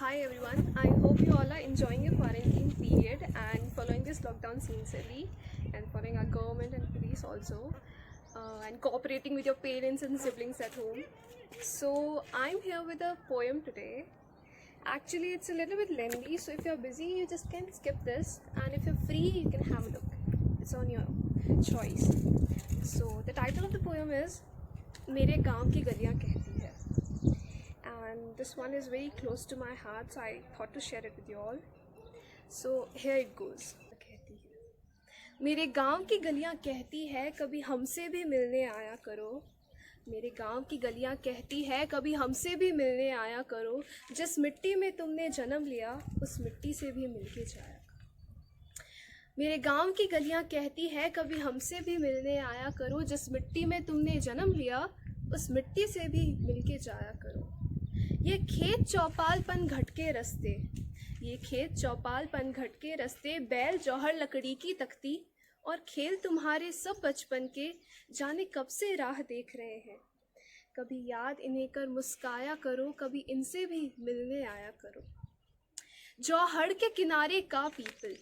Hi everyone, I hope you all are enjoying your quarantine period and following this lockdown sincerely and following our government and police also and cooperating with your parents and siblings at home. So I'm here with a poem today. Actually, it's a little bit lengthy, so if you're busy, you just can skip this, and if you're free, you can have a look. It's on your choice. So the title of the poem is मेरे गांव की गलियां कहती है. And this one is very close to my heart, so I thought to share it with you all. So here it goes. कहती है मेरे गांव की गलियां कहती है कभी हमसे भी मिलने आया करो. मेरे गांव की गलियां कहती है कभी हमसे भी मिलने आया करो. जिस मिट्टी में तुमने जन्म लिया उस मिट्टी से भी मिलके जाया करो. मेरे गांव की गलियां कहती है कभी हमसे भी मिलने आया करो. जिस मिट्टी में तुमने जन्म लिया उस मिट्टी से भी मिलके जाया करो. ये खेत चौपालपन घटके रस्ते, ये खेत चौपालपन घटके रस्ते, बैल जौहर लकड़ी की तख्ती, और खेल तुम्हारे सब बचपन के जाने कब से राह देख रहे हैं. कभी याद इन्हें कर मुस्काया करो, कभी इनसे भी मिलने आया करो. जौहर के किनारे का पीपल,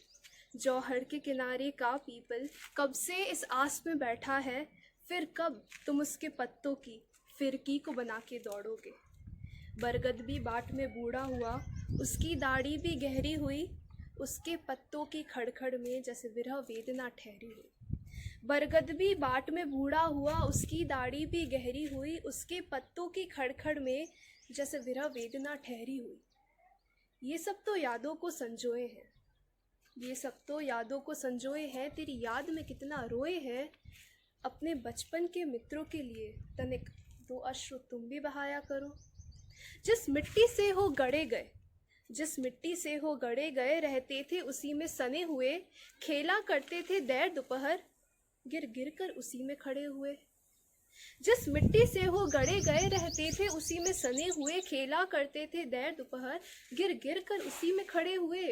जौहर के किनारे का पीपल कब से इस आस में बैठा है. फिर कब तुम उसके पत्तों की फिरकी को बना के दौड़ोगे. बरगद भी बाट में बूढ़ा हुआ, उसकी दाढ़ी भी गहरी हुई, उसके पत्तों की खड़खड़ में जैसे विरह वेदना ठहरी हुई. बरगद भी बाट में बूढ़ा हुआ, उसकी दाढ़ी भी गहरी हुई, उसके पत्तों की खड़खड़ में जैसे विरह वेदना ठहरी हुई. ये सब तो यादों को संजोए हैं, ये सब तो यादों को संजोए हैं. तेरी याद में कितना रोए हैं. अपने बचपन के मित्रों के लिए तनिक दो अश्रु तुम भी बहाया करो. जिस मिट्टी से हो गड़े गए, जिस मिट्टी से हो गड़े गए, रहते थे उसी में सने हुए, खेला करते थे देर दोपहर, गिर गिर कर उसी में खड़े हुए. जिस मिट्टी से हो गड़े गए, रहते थे उसी में सने हुए, खेला करते थे देर दोपहर, गिर गिर कर उसी में खड़े हुए.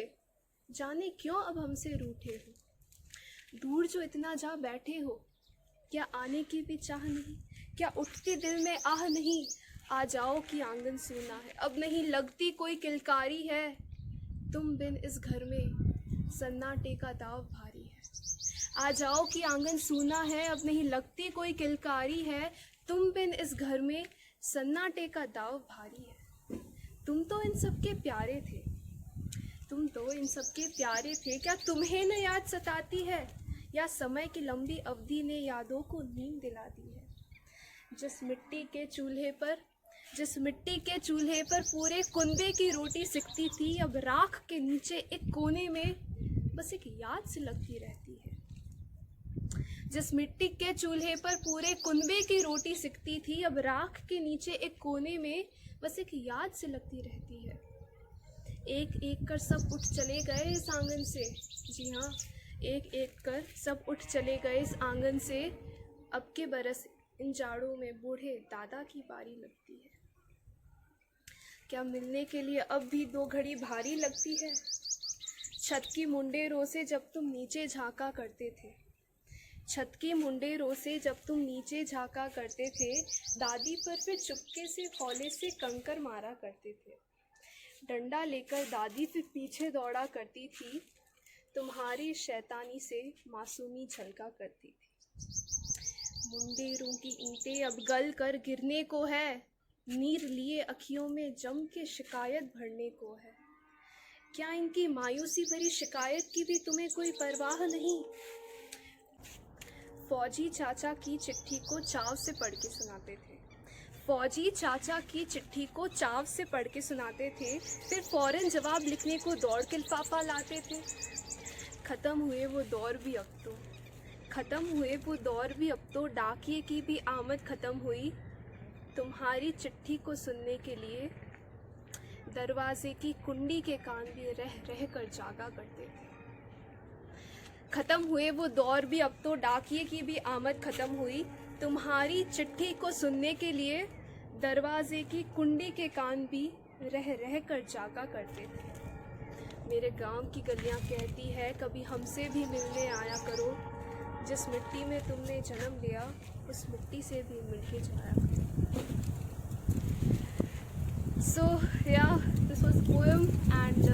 जाने क्यों अब हमसे रूठे हो, दूर जो इतना जा बैठे हो. क्या आने की भी चाह नहीं, क्या उठते दिल में आह नहीं. आ जाओ कि आंगन सूना है, अब नहीं लगती कोई किलकारी है. तुम बिन इस घर में सन्नाटे का दाव भारी है. आ जाओ कि आंगन सूना है, अब नहीं लगती कोई किलकारी है. तुम बिन इस घर में सन्नाटे का दाव भारी है. तुम तो इन सबके प्यारे थे, तुम तो इन सबके प्यारे थे. क्या तुम्हें न याद सताती है, या समय की लंबी अवधि ने यादों को नींद दिला दी है. जिस मिट्टी के चूल्हे पर, जिस मिट्टी के चूल्हे पर पूरे कुनबे की रोटी सिकती थी, अब राख के नीचे एक कोने में बस एक याद सी लगती रहती है. जिस मिट्टी के चूल्हे पर पूरे कुनबे की रोटी सिकती थी, अब राख के नीचे एक कोने में बस एक याद सी लगती रहती है. एक एक कर सब उठ चले गए इस आंगन से. जी हाँ, एक एक कर सब उठ चले गए इस आंगन से. अब के बरस इन जाड़ों में बूढ़े दादा की बारी लगती है. क्या मिलने के लिए अब भी दो घड़ी भारी लगती है. छत की मुंडेरों से जब तुम नीचे झांका करते थे, छत की मुंडेरों से जब तुम नीचे झांका करते थे, दादी पर फिर चुपके से हौले से कंकर मारा करते थे. डंडा लेकर दादी फिर पीछे दौड़ा करती थी, तुम्हारी शैतानी से मासूमी झलका करती थी. मुंडेरों की ईंटें अब गल कर गिरने को है, नीर लिए अखियों में जम के शिकायत भरने को है. क्या इनकी मायूसी भरी शिकायत की भी तुम्हें कोई परवाह नहीं. फौजी चाचा की चिट्ठी को चाव से पढ़ के सुनाते थे, फौजी चाचा की चिट्ठी को चाव से पढ़ के सुनाते थे. फिर फौरन जवाब लिखने को दौड़ के लिफाफा लाते थे. ख़त्म हुए वो दौर भी अब तो, ख़त्म हुए वो दौर भी अब तो, डाकिए की भी आमद ख़त्म हुई. तुम्हारी चिट्ठी को सुनने के लिए दरवाजे की कुंडी के कान भी रह रह कर जागा करते थे. ख़त्म हुए वो दौर भी अब तो, डाकिए की भी आमद ख़त्म हुई. तुम्हारी चिट्ठी को सुनने के लिए दरवाजे की कुंडी के कान भी रह रह कर जागा करते थे. मेरे गांव की गलियां कहती है कभी हमसे भी मिलने आया करो. जिस मिट्टी में तुमने जन्म लिया उस मिट्टी से भी मिलके जाया करो. So yeah, this was the poem, and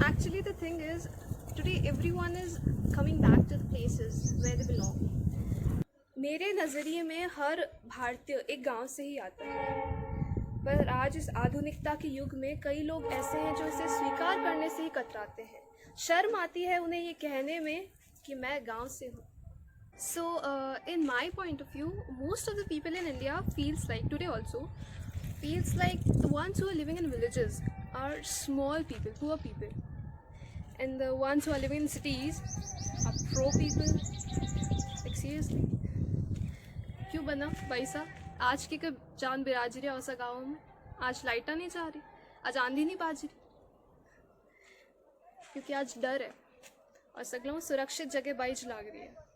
actually the thing is, today everyone is coming back to the places where they belong. मेरे नज़रिए में हर भारतीय एक गांव से ही आता है, पर आज इस आधुनिकता के युग में कई लोग ऐसे हैं जो इसे स्वीकार करने से ही कतराते हैं। शर्म आती है उन्हें ये कहने में कि मैं गांव से हूँ। So, in my point of view, most of the people in India feels like today also feels like the ones who are living in villages are small people, poor people, and the ones who are living in cities are pro people. Like seriously, क्यों बना पैसा आज की कब जान बिराजी रहा ऐसा गाँव में? आज लाइटा नहीं जा रही, आज आंधी नहीं बाज रही, क्योंकि आज डर है और सगलों सुरक्षित जगह बाइज लाग रही है।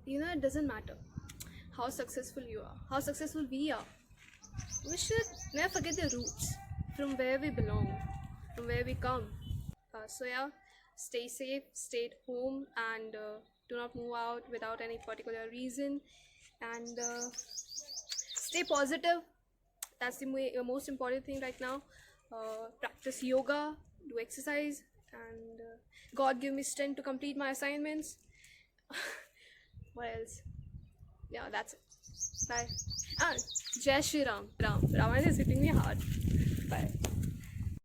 You know, it doesn't matter how successful you are, how successful we are. We should never forget the roots, from where we belong, from where we come. So yeah, stay safe, stay at home, and do not move out without any particular reason, and stay positive. That's the most important thing right now. Practice yoga, do exercise, and God give me strength to complete my assignments. What else? Yeah, that's it. Bye. Ah, Jai Shri Ram. Ramayana is hitting me hard. Bye.